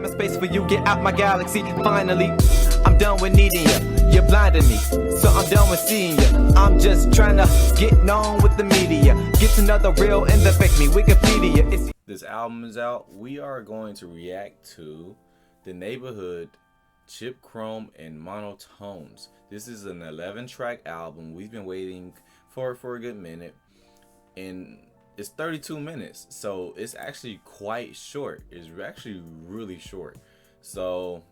and space for you, get out my galaxy. Finally, I'm done with needing you. You're blinding me, so I'm done with seeing you. I'm just trying to get known with the media. Get to know the real and the fake me. Wikipedia. This album is out. We are going to react to the Neighborhood, Chip Chrome, and Monotones. This is an 11-track album. We've been waiting for a good minute, and it's 32 minutes, so it's actually quite short. It's actually really short. So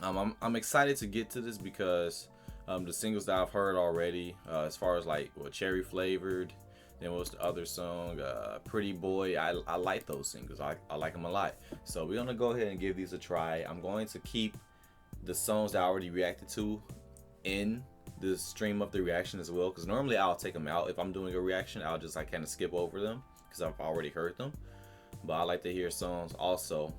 I'm excited to get to this because the singles that I've heard already, as far as like Cherry Flavored, then what's the other song, Pretty Boy, I like those singles. I like them a lot. So we're gonna go ahead and give these a try. I'm going to keep the songs that I already reacted to in the stream of the reaction as well, because normally I'll take them out. If I'm doing a reaction, I'll just like kind of skip over them because I've already heard them. But I like to hear songs also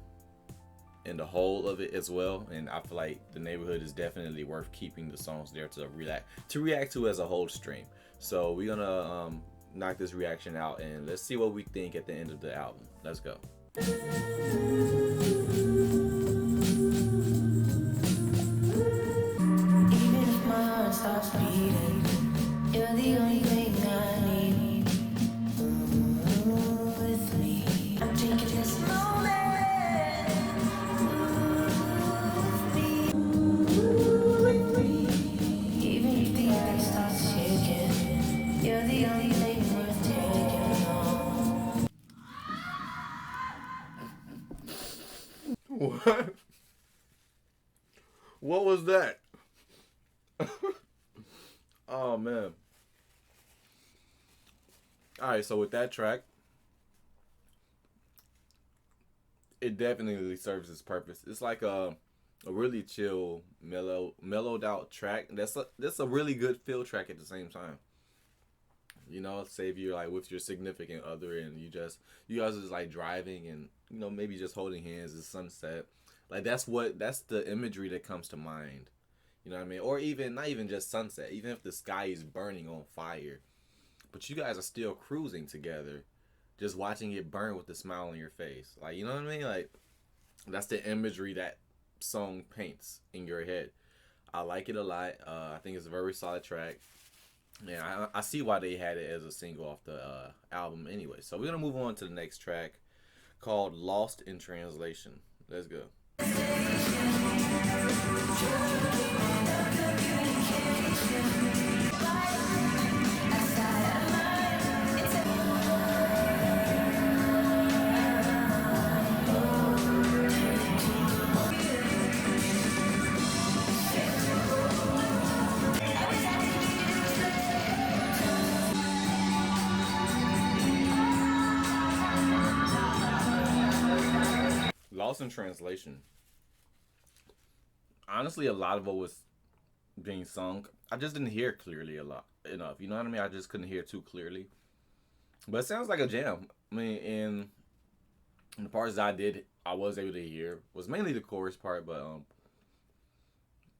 in the whole of it as well, and I feel like the Neighborhood is definitely worth keeping the songs there to react to as a whole stream. So we're gonna knock this reaction out and let's see what we think at the end of the album. Let's go. Stops beating. You're the only thing I need. With me, I'm taking this moment. With me, even if the earth starts shaking, you're the only thing worth taking on. What? What was that? Oh man. Alright, so with that track, it definitely serves its purpose. It's like a really chill, mellowed out track. That's a really good feel track at the same time. You know, say if you're like with your significant other and you guys are just like driving and maybe just holding hands at sunset. Like that's the imagery that comes to mind. You know what I mean? Or even, not even just sunset, even if the sky is burning on fire, but you guys are still cruising together, just watching it burn with a smile on your face. Like, you know what I mean? Like, that's the imagery that song paints in your head. I like it a lot. I think it's a very solid track. And I see why they had it as a single off the album anyway. So we're going to move on to the next track called Lost in Translation. Let's go. Lost in Translation. Honestly, a lot of what was being sung, I just didn't hear clearly enough. You know what I mean? I just couldn't hear too clearly. But it sounds like a jam. I mean, in the parts that I was able to hear was mainly the chorus part, but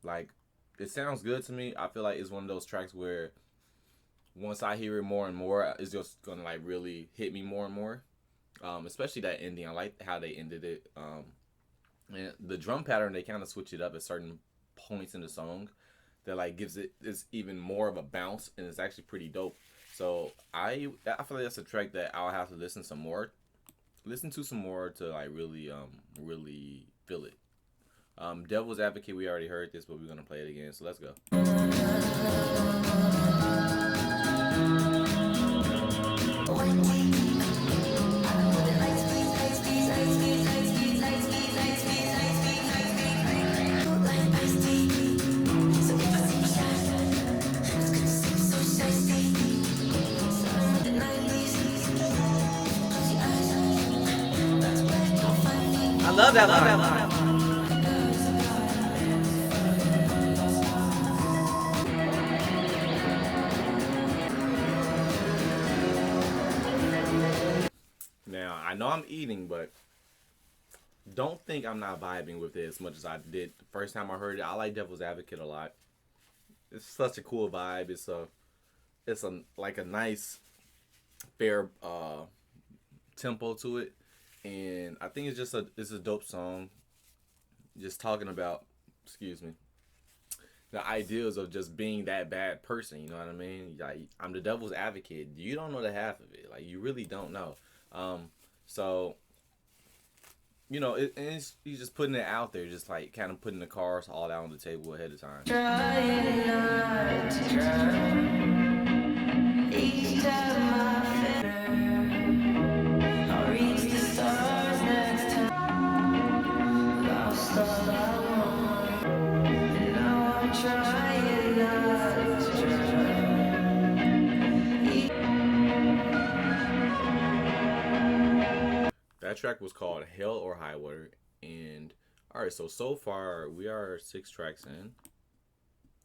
like it sounds good to me. I feel like it's one of those tracks where once I hear it more and more, it's just gonna like really hit me more and more. Especially that ending. I like how they ended it. And the drum pattern, they kind of switch it up at certain points in the song that like gives it is even more of a bounce, and it's actually pretty dope. So I feel like that's a track that I'll have to listen to some more to like really feel it. Devil's Advocate, we already heard this, but we're gonna play it again. So let's go. I love that line. Now, I know I'm eating, but don't think I'm not vibing with it as much as I did the first time I heard it. I like Devil's Advocate a lot. It's such a cool vibe. It's a like a nice, fair tempo to it, and I think it's a dope song. just talking about, excuse me, the ideals of just being that bad person. You know what I mean? Like, I'm the devil's advocate. You don't know the half of it. Like, you really don't know. So you know, he's just putting it out there, just like kind of putting the cards all out on the table ahead of time. Trying not to drown. Each time I feel I'll reach the stars next time. Lost all I want, and now I'm trying not to drown. That track was called Hell or High Water. And all right, so far we are 6 tracks in,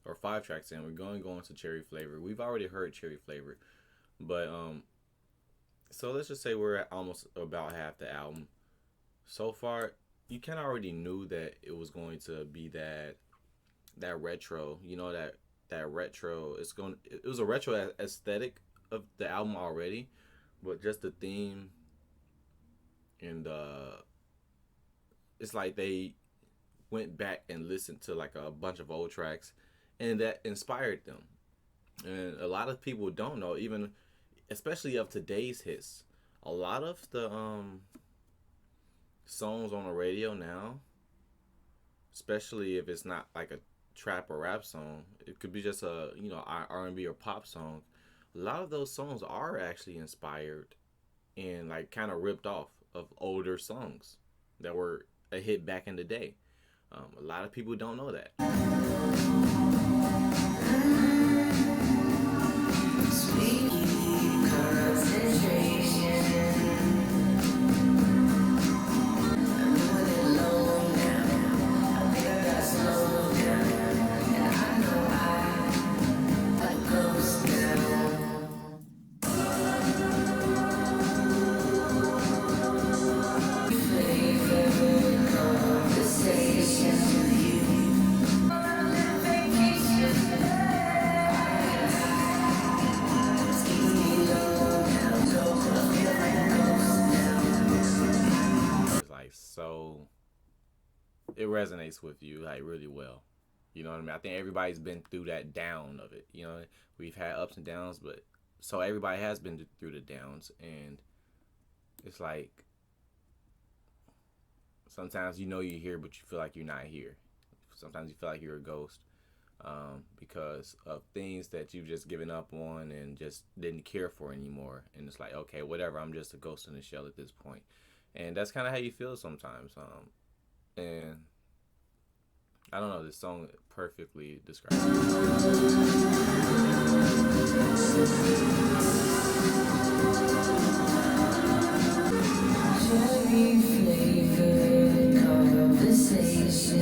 or 5 tracks in. We're going to Cherry Flavor. We've already heard Cherry Flavor, but so let's just say we're at almost about half the album. So far, you kind of already knew that it was going to be that retro. You know, that retro. It was a retro aesthetic of the album already, but just the theme. And it's like they went back and listened to like a bunch of old tracks, and that inspired them. And a lot of people don't know, even especially of today's hits. A lot of the songs on the radio now, especially if it's not like a trap or rap song, it could be just a R&B or pop song. A lot of those songs are actually inspired and like kind of ripped off of older songs that were a hit back in the day. A lot of people don't know that. Sweet concentration. I'm doing it low now. I think I gotta slow down, and I know I like ghost now. It's like, so it resonates with you like really well. You know what I mean? I think everybody's been through that down of it. You know, we've had ups and downs, but so everybody has been through the downs, and it's like sometimes you know you're here, but you feel like you're not here. Sometimes you feel like you're a ghost because of things that you've just given up on and just didn't care for anymore. And it's like, okay, whatever, I'm just a ghost in the shell at this point. And that's kind of how you feel sometimes. And I don't know, this song perfectly describes it. Cherry flavored conversations.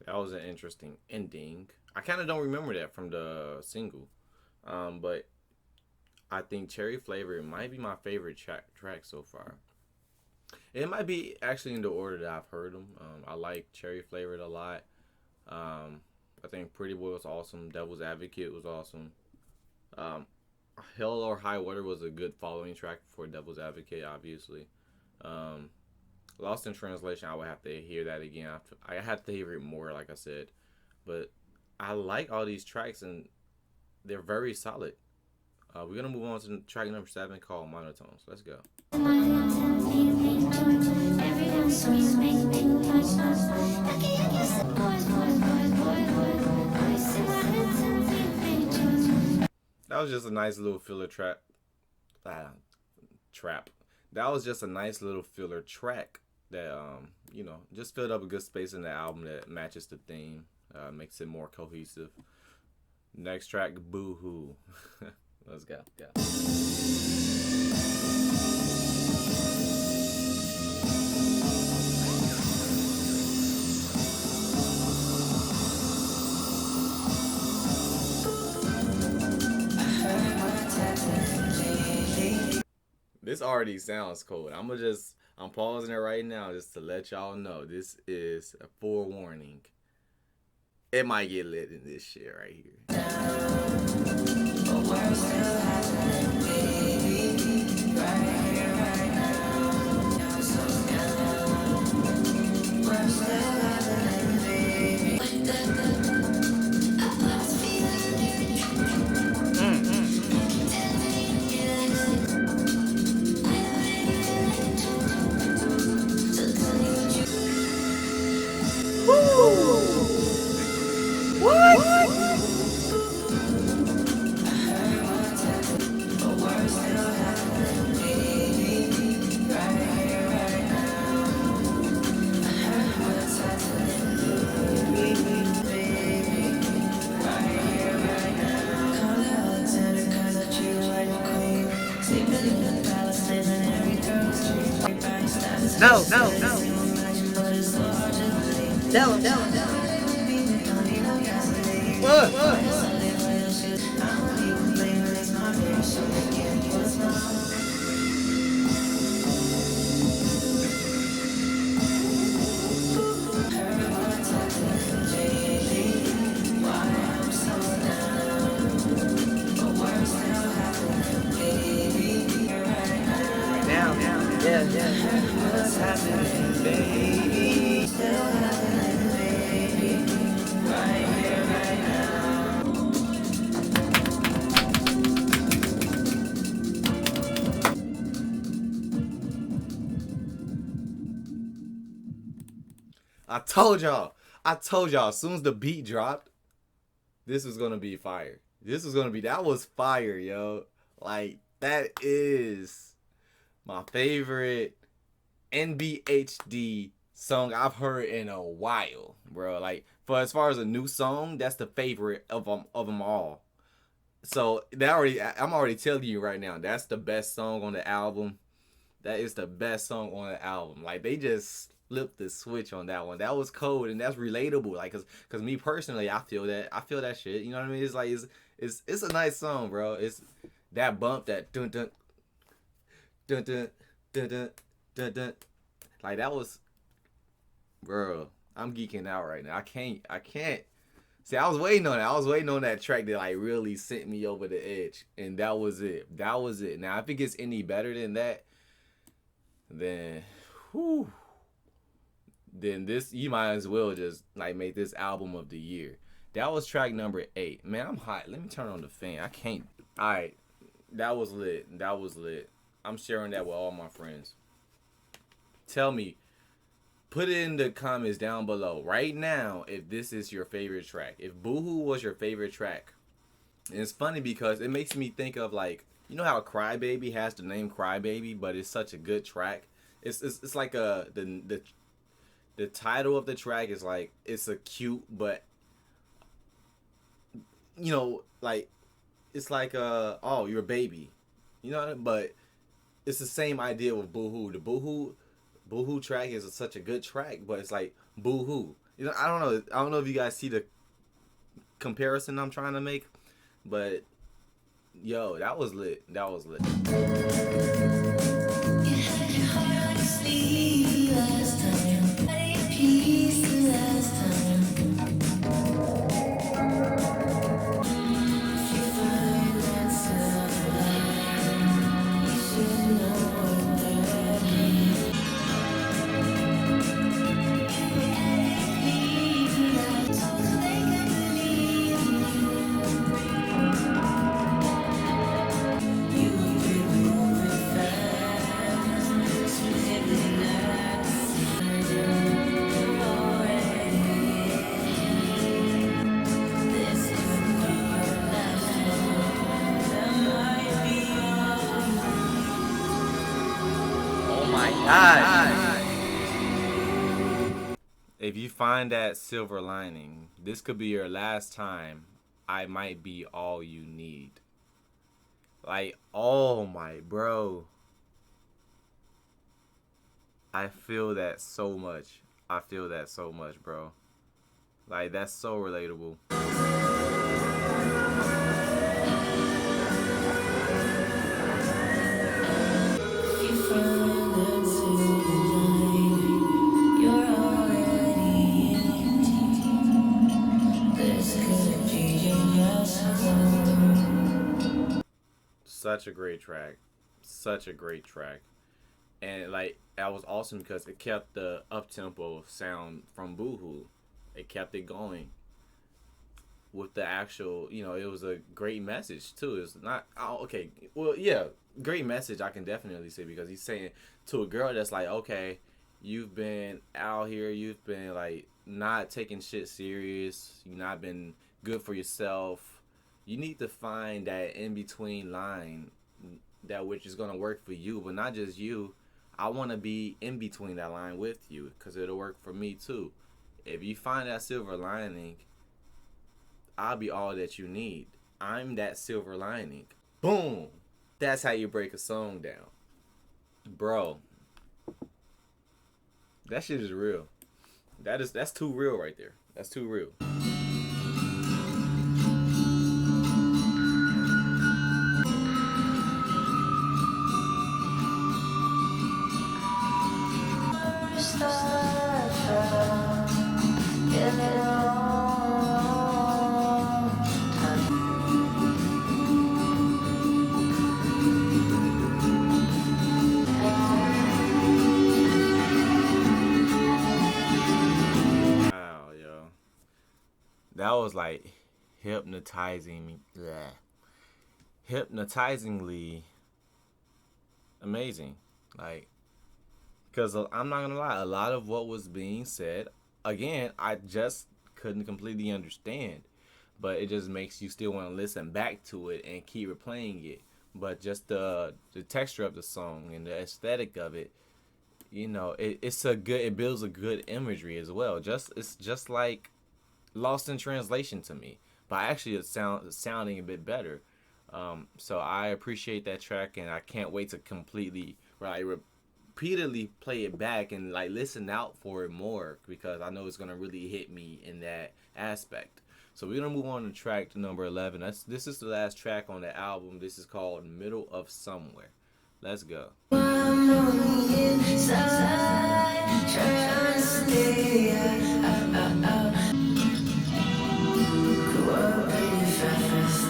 That was an interesting ending. I kind of don't remember that from the single. But I think Cherry Flavor might be my favorite track so far. It might be actually in the order that I've heard them. I like Cherry Flavored a lot. I think Pretty Boy was awesome. Devil's Advocate was awesome. Hell or High Water was a good following track for Devil's Advocate, obviously. Lost in Translation, I would have to hear that again. I have to hear it more, like I said. But I like all these tracks, and they're very solid. We're going to move on to track number 7 called Monotones. Let's go. That was just a nice little filler trap. That was just a nice little filler track that, just filled up a good space in the album that matches the theme, makes it more cohesive. Next track, Boohoo. Let's go. This already sounds cold. I'm pausing it right now just to let y'all know this is a forewarning. It might get lit in this shit right here. No. Tell him. What? Now. Yeah. What's happening, baby? I told y'all. As soon as the beat dropped, this was gonna be fire. That was fire, yo. Like, that is my favorite NBHD song I've heard in a while, bro. Like, for as far as a new song, that's the favorite of them all. So I'm already telling you right now, that's the best song on the album. That is the best song on the album. Like, they just flipped the switch on that one. That was cold and that's relatable. Like, cause me personally, I feel that shit. You know what I mean? It's like it's a nice song, bro. It's that bump, that dun dun dun dun dun dun dun dun. Like, that was, bro. I'm geeking out right now. I can't. See, I was waiting on that. I was waiting on that track that like really sent me over the edge, and that was it. Now, if it gets any better than that, then, whew, then this, you might as well just like make this album of the year. That was track number 8. Man, I'm hot. Let me turn on the fan. I can't. All right, that was lit. I'm sharing that with all my friends. Tell me, put it in the comments down below right now if this is your favorite track. If Boohoo was your favorite track. And it's funny because it makes me think of, like, you know how Crybaby has the name Crybaby, but it's such a good track. It's like the title of the track is like, it's a cute, but, you know, like, it's like oh, you're a baby, you know. But it's the same idea with Boohoo. The Boohoo track is such a good track, but it's like Boohoo. You know, I don't know if you guys see the comparison I'm trying to make, but yo, that was lit. You had your heart on your sleeve last time. Had your peace the last time. If you find that silver line, you should know what that means. You had your peace last time, so they can believe in you. You've been moving fast, slipping out. You're already in. This could be your last one. That might be all. Oh my God. If you find that silver lining, this could be your last time. I might be all you need. Like, oh my bro. I feel that so much. Bro. Like, that's so relatable. If you find that silver lining, you're already in. This could be your last one. Such a great track. And like, that was awesome because it kept the up-tempo sound from Boohoo. It kept it going with the actual, you know, it was a great message too. It's not, oh, okay, well, yeah, great message, I can definitely say, because he's saying to a girl that's like, okay, you've been out here, you've been like not taking shit serious, you've not been good for yourself. You need to find that in-between line, that which is going to work for you, but not just you. I want to be in between that line with you, because it'll work for me too. If you find that silver lining, I'll be all that you need. I'm that silver lining. Boom. That's how you break a song down. Bro. That shit is real. That's too real right there. That's too real. Wow, yo. That was like hypnotizing me. Bleh. Hypnotizingly amazing. Like, because I'm not gonna lie, a lot of what was being said, again, I just couldn't completely understand. But it just makes you still want to listen back to it and keep replaying it. But just the texture of the song and the aesthetic of it, you know, it builds a good imagery as well. It's just like Lost in Translation to me, but actually it's sounding a bit better. So I appreciate that track, and I can't wait to completely repeatedly play it back and like listen out for it more, because I know it's gonna really hit me in that aspect. So we're gonna move on to track to number 11. This is the last track on the album. This is called Middle of Somewhere. Let's go. I'm on the inside, trying to stay out. Grew up pretty fast.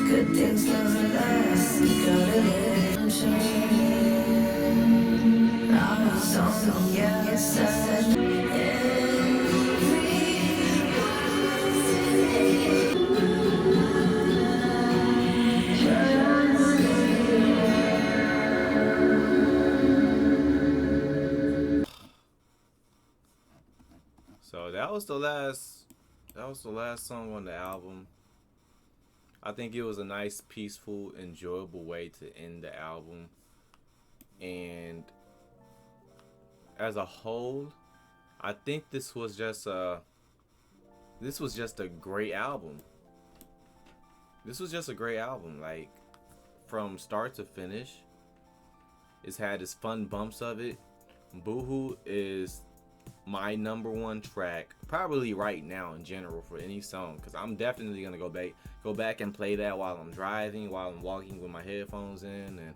Good things never last. Gotta let it change. I was on the outside. So that was the last song on the album. I think it was a nice, peaceful, enjoyable way to end the album. And as a whole, I think this was just a great album. This was just a great album, like from start to finish. It's had its fun bumps of it. Boohoo is my number one track probably right now in general for any song, because I'm definitely gonna go back and play that while I'm driving, while I'm walking with my headphones in,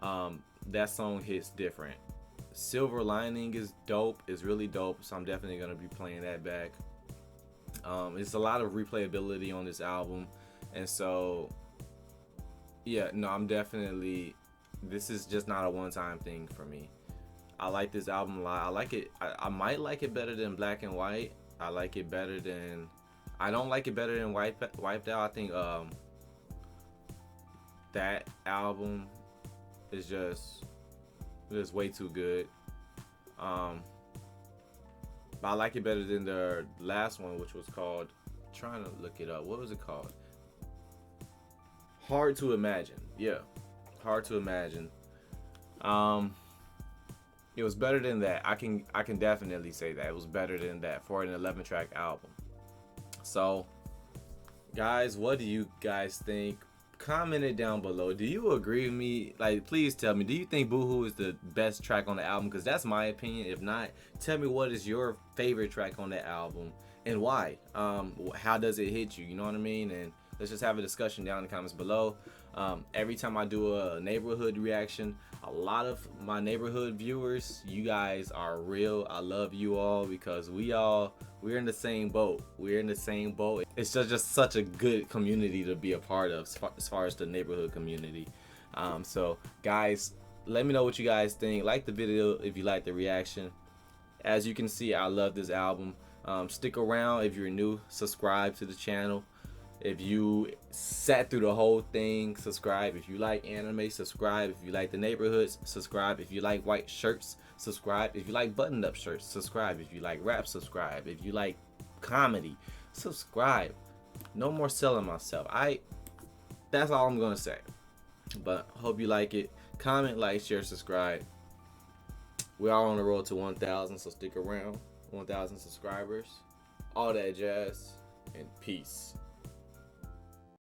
and that song hits different. Silver Lining is dope, is really dope, so I'm definitely gonna be playing that back. It's a lot of replayability on this album, and so yeah, no, I'm definitely, this is just not a one-time thing for me. I like this album a lot. I like it. I might like it better than Black and White. I like it better than. I don't like it better than Wiped Out. I think that album is just way too good. But I like it better than the last one, which was called. I'm trying to look it up. What was it called? Hard to Imagine. Yeah, Hard to Imagine. It was better than that. I can definitely say that it was better than that for an 11-track album. So, guys, what do you guys think? Comment it down below. Do you agree with me? Like, please tell me. Do you think Boohoo is the best track on the album? Because that's my opinion. If not, tell me what is your favorite track on the album and why. How does it hit you? You know what I mean? And let's just have a discussion down in the comments below. Every time I do a Neighborhood reaction, a lot of my Neighborhood viewers, you guys are real. I love you all, because we're in the same boat. We're in the same boat. It's just such a good community to be a part of, as far as the Neighborhood community. So guys, let me know what you guys think. Like the video if you like the reaction. As you can see, I love this album. Stick around if you're new. Subscribe to the channel. If you sat through the whole thing, subscribe. If you like anime, subscribe. If you like the Neighborhoods, subscribe. If you like white shirts, subscribe. If you like button-up shirts, subscribe. If you like rap, subscribe. If you like comedy, subscribe. No more selling myself. That's all I'm gonna say. But hope you like it. Comment, like, share, subscribe. We are on the road to 1,000, so stick around. 1,000 subscribers. All that jazz. And peace.